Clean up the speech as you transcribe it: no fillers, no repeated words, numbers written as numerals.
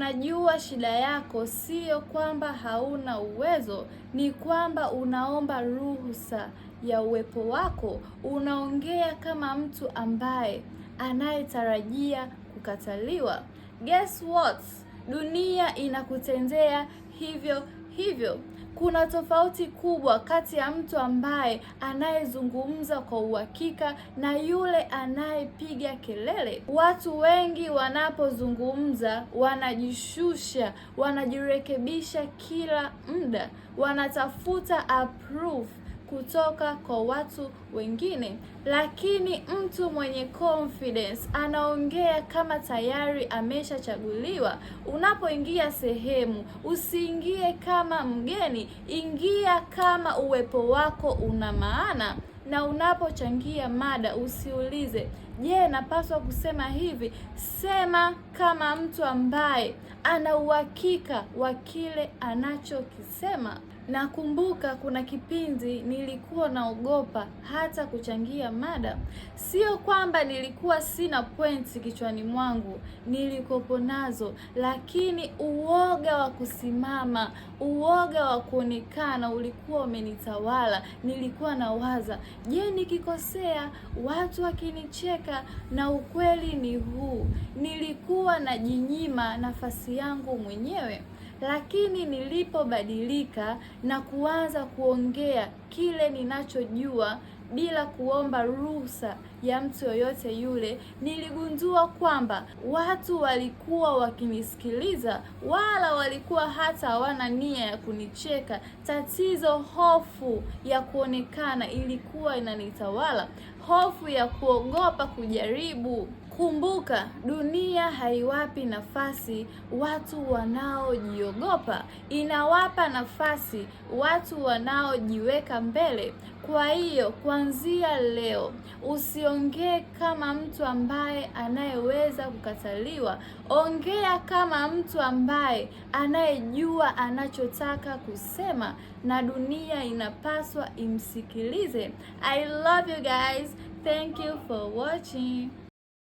Unajua shida yako sio kwamba hauna uwezo, ni kwamba unaomba ruhusa ya uwepo wako. Unaongea kama mtu ambaye anayetarajia kukataliwa. Guess what? Dunia inakutendea hivyo hivyo. Kuna tofauti kubwa kati ya mtu ambaye anayezungumza kwa uhakika na yule anayepiga kelele. Watu wengi wanapozungumza wanajishusha, wanajirekebisha kila muda, wanatafuta approve kutoka kwa watu wengine. Lakini mtu mwenye confidence anaongea kama tayari ameshachaguliwa. Unapoingia sehemu, usiingie kama mgeni, ingia kama uwepo wako una maana. Na unapochangia mada usiulize, je, napaswa kusema hivi? Sema kama mtu ambaye ana uhakika wa kile anachokisema. Nakumbuka kuna kipindi nilikuwa naogopa hata kuchangia mada. Sio kwamba nilikuwa sina pointi kichwani mwangu, nilikopo nazo, lakini uoga wa kusimama, uoga wa kuonekana ulikuwa umenitawala. Nilikuwa nawaza, je, nikikosea watu wakinicheka? Na ukweli ni huu, nilikuwa najinyima nafasi yangu mwenyewe. Lakini nilipobadilika na kuanza kuongea kile ninachojua bila kuomba ruhusa ya mtu yoyote yule, niligundua kwamba watu walikuwa wakinisikiliza, wala walikuwa hata hawana nia ya kunicheka. Tatizo, hofu ya kuonekana ilikuwa inanitawala, hofu ya kuogopa kujaribu. Kumbuka, dunia haiwapi nafasi watu wanaojiogopa, inawapa nafasi watu wanaojiweka mbele. Kwa hiyo, kuanzia leo, usiongee kama mtu ambaye anayeweza kukataliwa. Ongea kama mtu ambaye anayejua anachotaka kusema, na dunia inapaswa imsikilize. I love you guys. Thank you for watching.